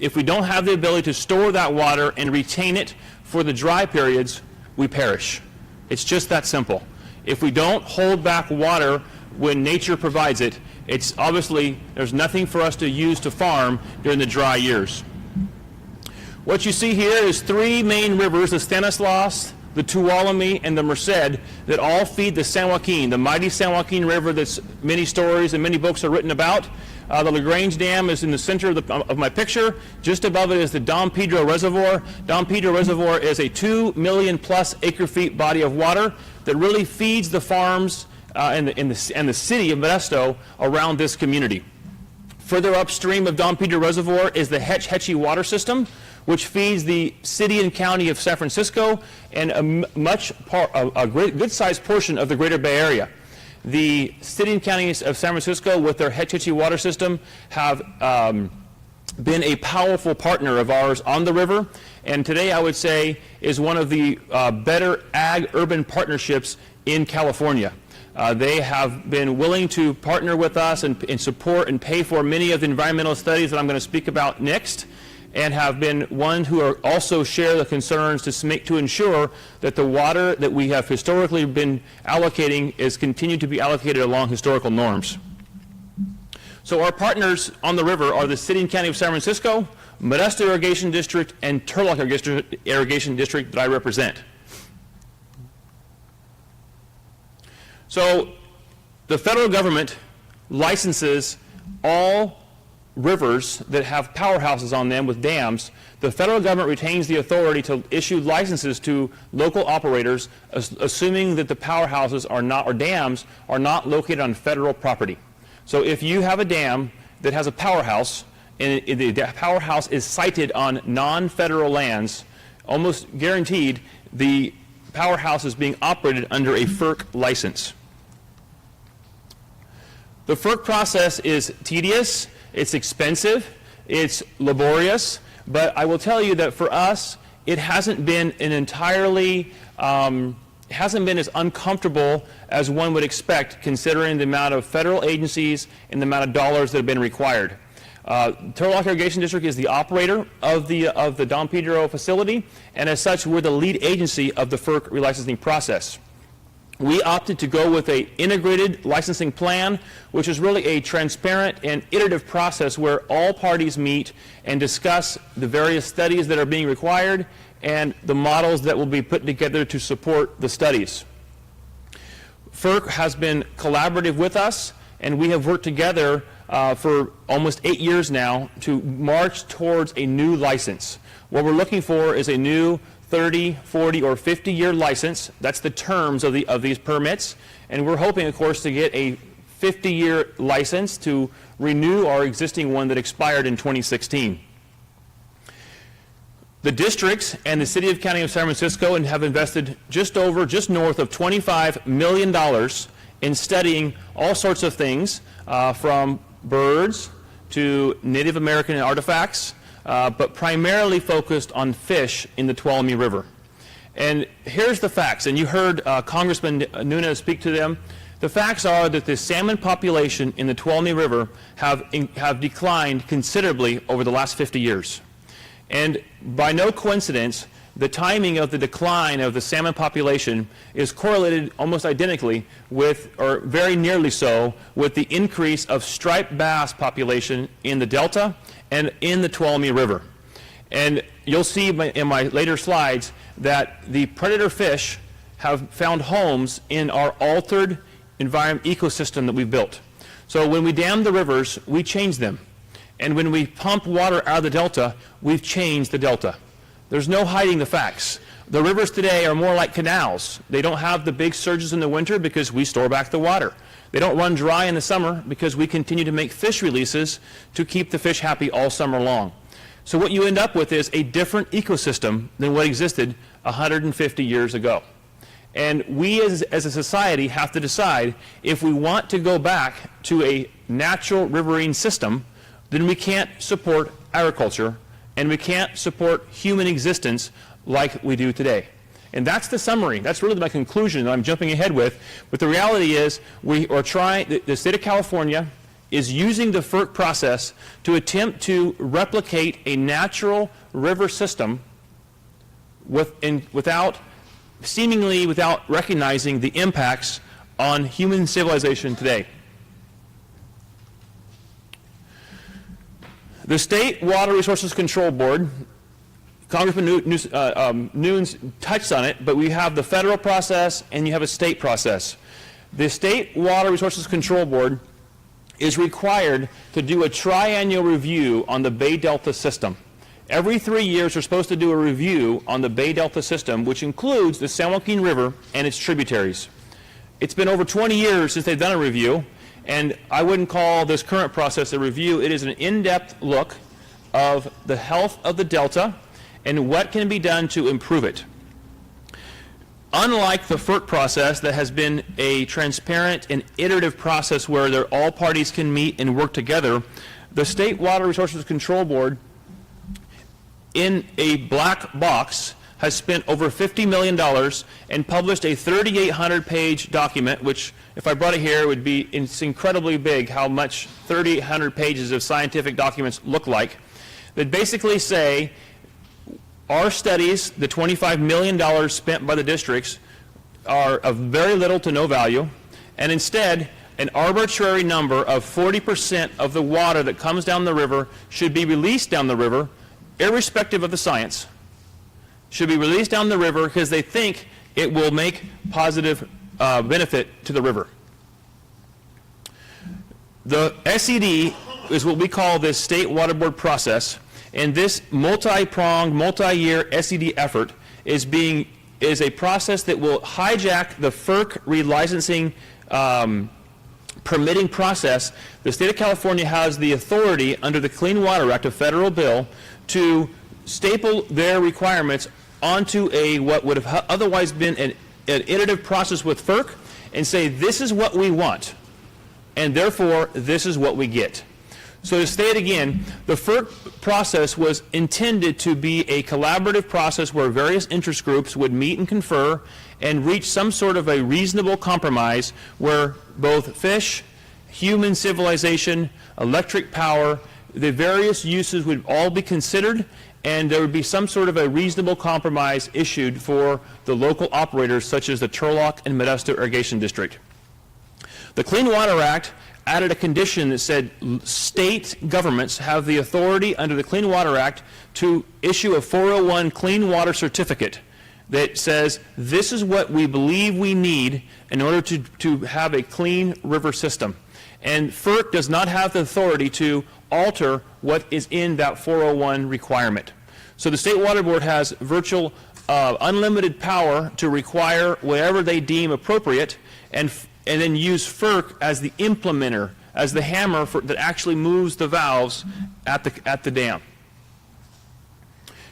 If we don't have the ability to store that water and retain it for the dry periods, we perish. It's just that simple. If we don't hold back water when nature provides it, it's obviously, there's nothing for us to use to farm during the dry years. What you see here is three main rivers, the Stanislaus, the Tuolumne, and the Merced, that all feed the San Joaquin, the mighty San Joaquin River that many stories and many books are written about. The LaGrange Dam is in the center of my picture. Just above it is the Don Pedro Reservoir. Don Pedro Reservoir is a 2 million plus acre feet body of water that really feeds the farms and the city of Modesto around this community. Further upstream of Don Pedro Reservoir is the Hetch Hetchy water system, which feeds the city and county of San Francisco and a good-sized portion of the Greater Bay Area. The city and counties of San Francisco, with their Hetch Hetchy water system, have been a powerful partner of ours on the river, and today I would say is one of the better ag-urban partnerships in California. They have been willing to partner with us and support and pay for many of the environmental studies that I'm going to speak about next, and have been one who are also share the concerns to ensure that the water that we have historically been allocating is continued to be allocated along historical norms. So our partners on the river are the City and County of San Francisco, Modesto Irrigation District, and Turlock Irrigation District that I represent. So the federal government licenses all rivers that have powerhouses on them with dams. The federal government retains the authority to issue licenses to local operators, assuming that the powerhouses are not, or dams are not located on federal property. So if you have a dam that has a powerhouse, and the powerhouse is sited on non-federal lands, almost guaranteed the powerhouse is being operated under a FERC license. The FERC process is tedious, it's expensive, it's laborious, but I will tell you that for us, it hasn't been an entirely, hasn't been as uncomfortable as one would expect, considering the amount of federal agencies and the amount of dollars that have been required. Turlock Irrigation District is the operator of the Don Pedro facility, and as such, we're the lead agency of the FERC relicensing process. We opted to go with an integrated licensing plan, which is really a transparent and iterative process where all parties meet and discuss the various studies that are being required and the models that will be put together to support the studies. FERC has been collaborative with us, and we have worked together for almost 8 years now to march towards a new license. What we're looking for is a new 30, 40, or 50-year license. That's the terms of these permits. And we're hoping, of course, to get a 50-year license to renew our existing one that expired in 2016. The districts and the City of County of San Francisco have invested just north of $25 million in studying all sorts of things, from birds to Native American artifacts, but primarily focused on fish in the Tuolumne River. And here's the facts, and you heard Congressman Nunes speak to them. The facts are that the salmon population in the Tuolumne River have declined considerably over the last 50 years. And by no coincidence, the timing of the decline of the salmon population is correlated almost identically with, or very nearly so, with the increase of striped bass population in the Delta and in the Tuolumne River. And you'll see in my later slides that the predator fish have found homes in our altered environment ecosystem that we've built. So when we dam the rivers, we change them. And when we pump water out of the Delta, we've changed the Delta. There's no hiding the facts. The rivers today are more like canals. They don't have the big surges in the winter because we store back the water. They don't run dry in the summer because we continue to make fish releases to keep the fish happy all summer long. So what you end up with is a different ecosystem than what existed 150 years ago. And we as a society have to decide if we want to go back to a natural riverine system, then we can't support agriculture and we can't support human existence like we do today. And that's the summary. That's really my conclusion that I'm jumping ahead with. But the reality is we are trying, the state of California is using the FERC process to attempt to replicate a natural river system seemingly without recognizing the impacts on human civilization today. The State Water Resources Control Board, Congressman Nunes touched on it, but we have the federal process and you have a state process. The State Water Resources Control Board is required to do a triennial review on the Bay Delta system. Every 3 years, they're supposed to do a review on the Bay Delta system, which includes the San Joaquin River and its tributaries. It's been over 20 years since they've done a review, and I wouldn't call this current process a review. It is an in-depth look of the health of the Delta and what can be done to improve it. Unlike the FERC process that has been a transparent and iterative process where all parties can meet and work together, the State Water Resources Control Board, in a black box, has spent over $50 million and published a 3,800-page document, which, if I brought it here, it's incredibly big how much 3,800 pages of scientific documents look like, that basically say our studies, the $25 million spent by the districts, are of very little to no value, and instead an arbitrary number of 40% of the water that comes down the river should be released down the river, irrespective of the science, should be released down the river because they think it will make positive benefit to the river. The SED is what we call this State Water Board process, and this multi-pronged, multi-year SED effort is a process that will hijack the FERC relicensing permitting process. The state of California has the authority under the Clean Water Act, a federal bill, to staple their requirements onto what would have otherwise been an iterative process with FERC and say, this is what we want, and therefore this is what we get. So to state again, the FERC process was intended to be a collaborative process where various interest groups would meet and confer and reach some sort of a reasonable compromise where both fish, human civilization, electric power, the various uses would all be considered, and there would be some sort of a reasonable compromise issued for the local operators such as the Turlock and Modesto Irrigation District. The Clean Water Act added a condition that said state governments have the authority under the Clean Water Act to issue a 401 clean water certificate that says this is what we believe we need in order to have a clean river system. And FERC does not have the authority to alter what is in that 401 requirement. So the State Water Board has virtual unlimited power to require whatever they deem appropriate, and then use FERC as the implementer, as the hammer that actually moves the valves at the dam.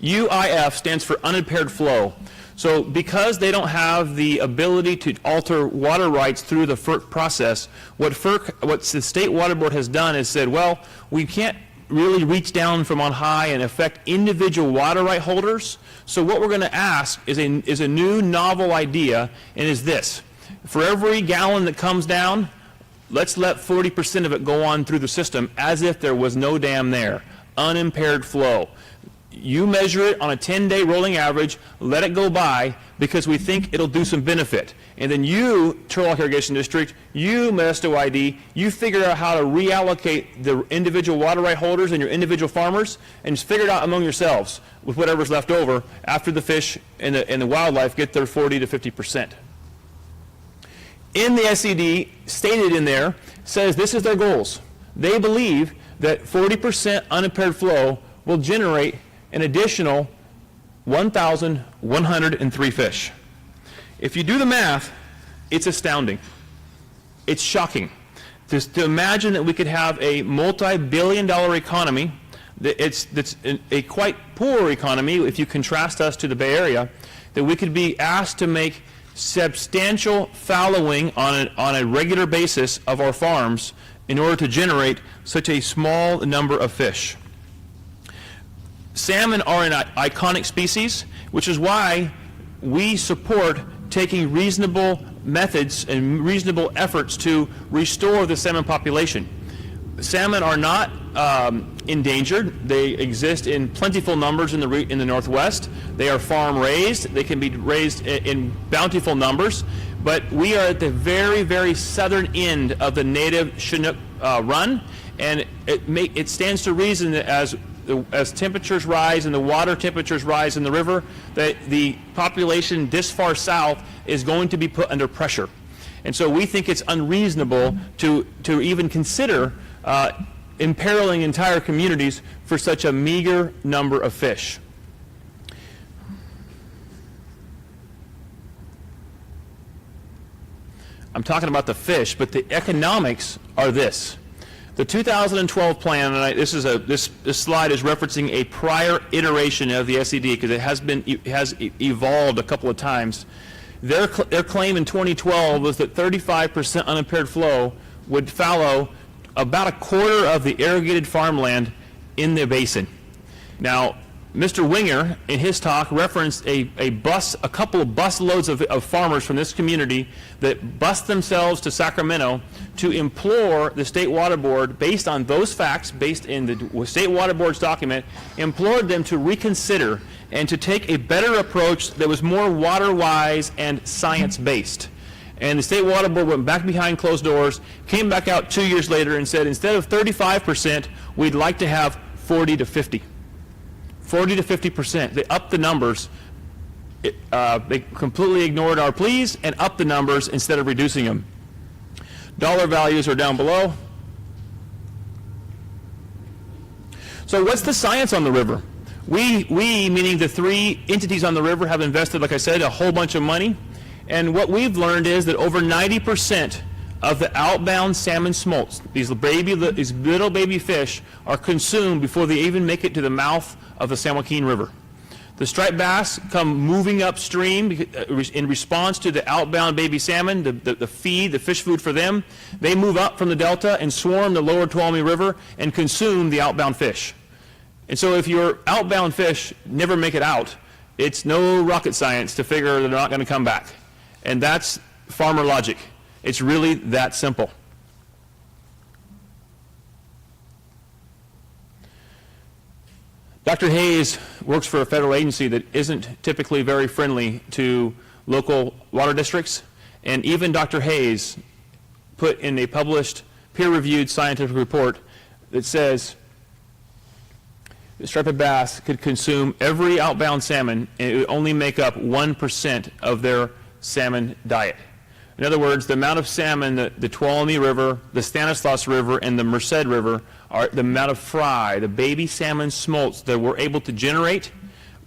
UIF stands for unimpaired flow. So because they don't have the ability to alter water rights through the FERC process, what the State Water Board has done is said, well, we can't really reach down from on high and affect individual water right holders. So what we're going to ask is a new novel idea, and is this. For every gallon that comes down, let's let 40% of it go on through the system as if there was no dam there. Unimpaired flow. You measure it on a 10-day rolling average, let it go by because we think it'll do some benefit. And then you, Turlock Irrigation District, you, Modesto ID, you figure out how to reallocate the individual water right holders and your individual farmers, and just figure it out among yourselves with whatever's left over after the fish and the wildlife get their 40 to 50%. In the SED, stated in there, says this is their goals. They believe that 40% unimpaired flow will generate an additional 1,103 fish. If you do the math, it's astounding. It's shocking. To imagine that we could have a multi-billion-dollar economy, that's a quite poor economy if you contrast us to the Bay Area, that we could be asked to make substantial fallowing on a regular basis of our farms in order to generate such a small number of fish. Salmon are an iconic species, which is why we support taking reasonable methods and reasonable efforts to restore the salmon population. salmon are not endangered. They exist in plentiful numbers in the Northwest. They are farm raised. They can be raised in bountiful numbers. But we are at the very, very southern end of the native Chinook run, and it stands to reason that as temperatures rise and the water temperatures rise in the river, that the population this far south is going to be put under pressure. And so we think it's unreasonable to even consider imperiling entire communities for such a meager number of fish. I'm talking about the fish, but the economics are this. The 2012 plan, and this slide is referencing a prior iteration of the SED because it has evolved a couple of times. Their claim in 2012 was that 35% unimpaired flow would fallow about a quarter of the irrigated farmland in the basin. Now, Mr. Winger, in his talk, referenced a couple of bus loads of farmers from this community that bussed themselves to Sacramento to implore the State Water Board, based on those facts, based in the State Water Board's document, implored them to reconsider and to take a better approach that was more water-wise and science-based. And the State Water Board went back behind closed doors, came back out 2 years later and said, instead of 35%, we'd like to have 40 to 50. 40 to 50%. They upped the numbers. They completely ignored our pleas and upped the numbers instead of reducing them. Dollar values are down below. So what's the science on the river? We, meaning the three entities on the river, have invested, like I said, a whole bunch of money. And what we've learned is that over 90% of the outbound salmon smolts, these little baby fish, are consumed before they even make it to the mouth of the San Joaquin River. The striped bass come moving upstream in response to the outbound baby salmon, the fish food for them. They move up from the delta and swarm the lower Tuolumne River and consume the outbound fish. And so if your outbound fish never make it out, it's no rocket science to figure they're not going to come back. And that's farmer logic. It's really that simple. Dr. Hayes works for a federal agency that isn't typically very friendly to local water districts, and even Dr. Hayes put in a published peer-reviewed scientific report that says the striped bass could consume every outbound salmon and it would only make up 1% of their salmon diet. In other words, the amount of salmon that the Tuolumne River, the Stanislaus River, and the Merced River, are the amount of fry, the baby salmon smolts that we're able to generate,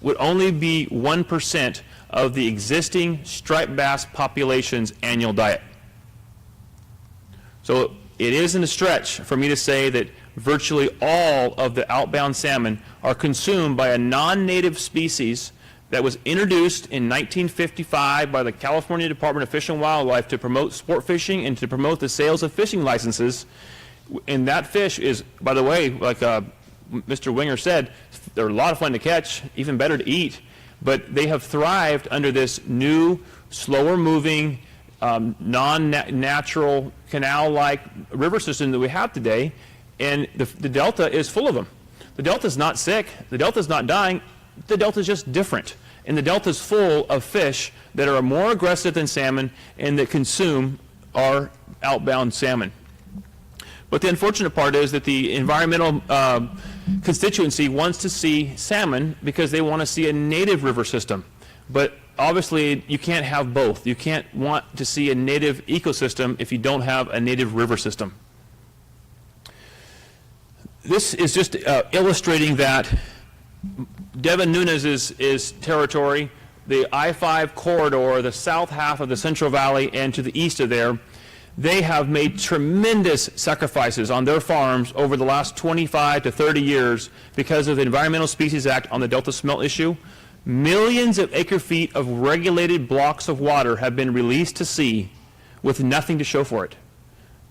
would only be 1% of the existing striped bass population's annual diet. So it isn't a stretch for me to say that virtually all of the outbound salmon are consumed by a non-native species that was introduced in 1955 by the California Department of Fish and Wildlife to promote sport fishing and to promote the sales of fishing licenses. And that fish is, by the way, like Mr. Winger said, they're a lot of fun to catch, even better to eat, but they have thrived under this new, slower-moving, non-natural, canal-like river system that we have today, and the Delta is full of them. The Delta is not sick. The Delta is not dying. The Delta is just different. And the Delta is full of fish that are more aggressive than salmon and that consume our outbound salmon. But the unfortunate part is that the environmental constituency wants to see salmon because they want to see a native river system. But obviously, you can't have both. You can't want to see a native ecosystem if you don't have a native river system. This is just illustrating that Devin Nunes's territory, the I-5 corridor, the south half of the Central Valley and to the east of there, they have made tremendous sacrifices on their farms over the last 25 to 30 years because of the Environmental Species Act on the Delta smelt issue. Millions of acre-feet of regulated blocks of water have been released to sea with nothing to show for it.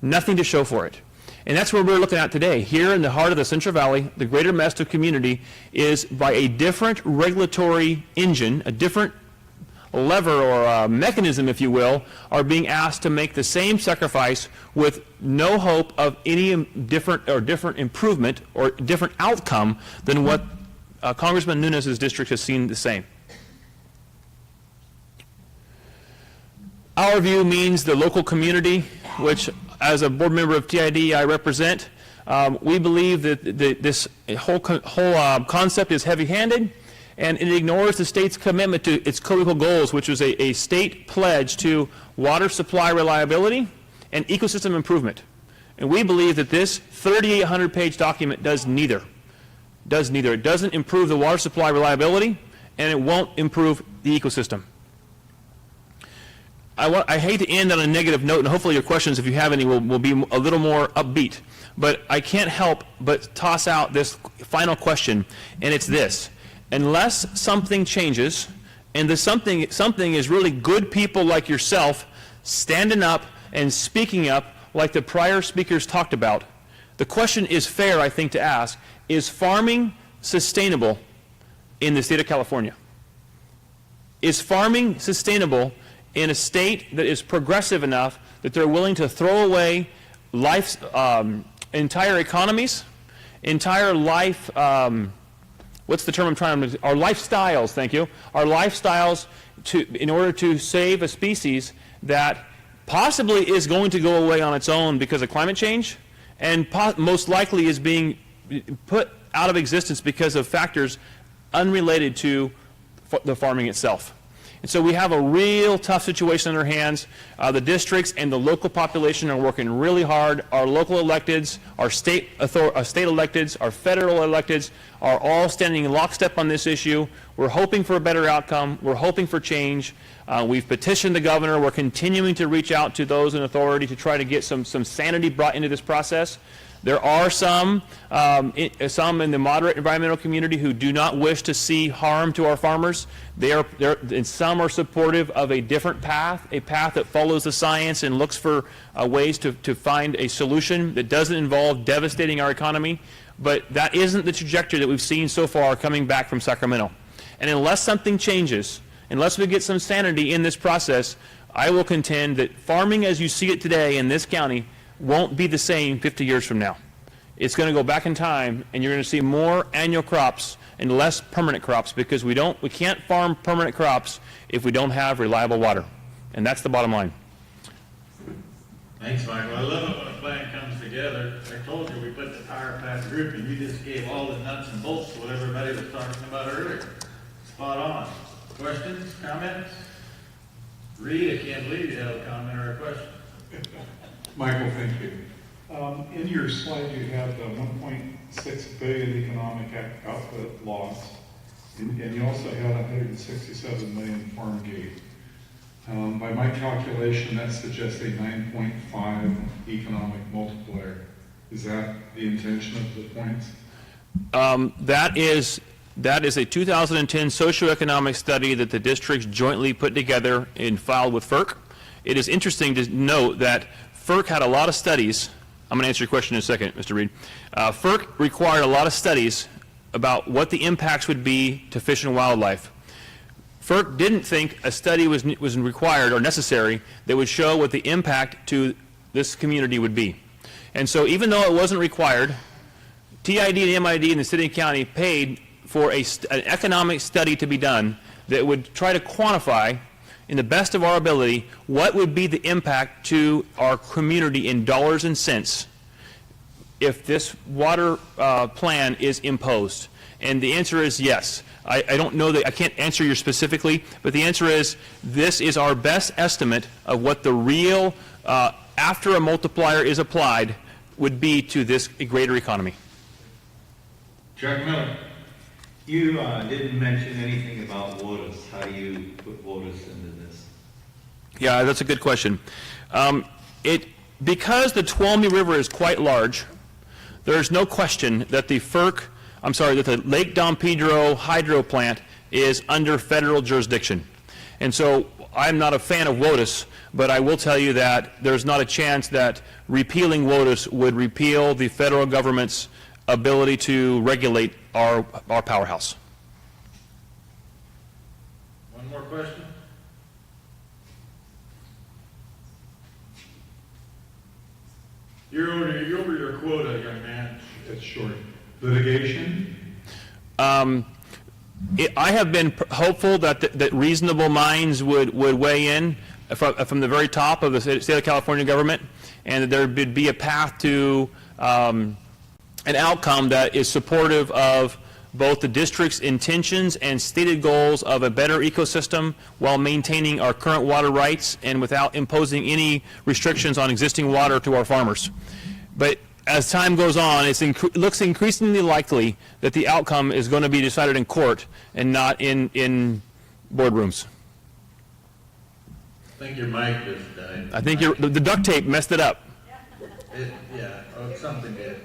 Nothing to show for it. And that's what we're looking at today. Here in the heart of the Central Valley, the greater Mesto community is by a different regulatory engine, a different lever or mechanism, if you will, are being asked to make the same sacrifice with no hope of any different improvement or different outcome than what Congressman Nunes' district has seen the same. Our view means the local community, which as a board member of TID I represent. We believe that this whole concept is heavy-handed, and it ignores the state's commitment to its co-equal goals, which was a state pledge to water supply reliability and ecosystem improvement. And we believe that this 3,800-page document does neither. It doesn't improve the water supply reliability, and it won't improve the ecosystem. I hate to end on a negative note, and hopefully your questions, if you have any, will be a little more upbeat. But I can't help but toss out this final question, and it's this. Unless something changes, and the something is really good people like yourself standing up and speaking up like the prior speakers talked about, the question is fair, I think, to ask, is farming sustainable in the state of California? Is farming sustainable in a state that is progressive enough that they're willing to throw away life's entire economies, entire life, what's the term I'm trying to, our lifestyles, thank you, our lifestyles in order to save a species that possibly is going to go away on its own because of climate change, and most likely is being put out of existence because of factors unrelated to the farming itself. And so we have a real tough situation on our hands. The districts and the local population are working really hard. Our local electeds, our state electeds, our federal electeds are all standing in lockstep on this issue. We're hoping for a better outcome. We're hoping for change. We've petitioned the governor. We're continuing to reach out to those in authority to try to get some sanity brought into this process. There are some in the moderate environmental community who do not wish to see harm to our farmers. And some are supportive of a different path, a path that follows the science and looks for ways to find a solution that doesn't involve devastating our economy. But that isn't the trajectory that we've seen so far coming back from Sacramento. And unless something changes, unless we get some sanity in this process, I will contend that farming as you see it today in this county won't be the same 50 years from now. It's going to go back in time, and you're going to see more annual crops and less permanent crops, because we can't farm permanent crops if we don't have reliable water. And that's the bottom line. Thanks, Michael. I love it when a plan comes together. I told you we put the tire path group, and you just gave all the nuts and bolts to what everybody was talking about earlier. Spot on. Questions, comments? Reed, I can't believe you have a comment or a question. Michael, thank you. In your slide, you have the 1.6 billion economic output loss, and you also had 167 million farm gate. By my calculation, that suggests a 9.5 economic multiplier. Is that the intention of the points? That is a 2010 socioeconomic study that the districts jointly put together and filed with FERC. It is interesting to note that FERC had a lot of studies. I'm going to answer your question in a second, Mr. Reed. FERC required a lot of studies about what the impacts would be to fish and wildlife. FERC didn't think a study was required or necessary that would show what the impact to this community would be. And so even though it wasn't required, TID and MID and the city and county paid for an economic study to be done that would try to quantify, in the best of our ability, what would be the impact to our community in dollars and cents if this water plan is imposed. And the answer is yes. I don't know that, I can't answer you specifically, but the answer is this is our best estimate of what the real, after a multiplier is applied, would be to this greater economy. Chuck Miller. You didn't mention anything about WOTUS. How do you put WOTUS into this? Yeah, that's a good question. Because the Tuolumne River is quite large, there's no question that that the Lake Don Pedro hydro plant is under federal jurisdiction. And so I'm not a fan of WOTUS, but I will tell you that there's not a chance that repealing WOTUS would repeal the federal government's ability to regulate our powerhouse. One more question? You're over your quota, young man. It's short. Litigation? I have been hopeful that reasonable minds would weigh in from the very top of the state of California government, and that there would be a path to an outcome that is supportive of both the district's intentions and stated goals of a better ecosystem while maintaining our current water rights and without imposing any restrictions on existing water to our farmers. But as time goes on, it looks increasingly likely that the outcome is going to be decided in court and not in boardrooms. I think your mic just died. I think the duct tape messed it up. Yeah, something did.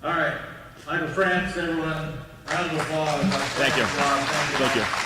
All right, Michael Frantz, everyone, round of applause. Thank you. Thank you. Thank you.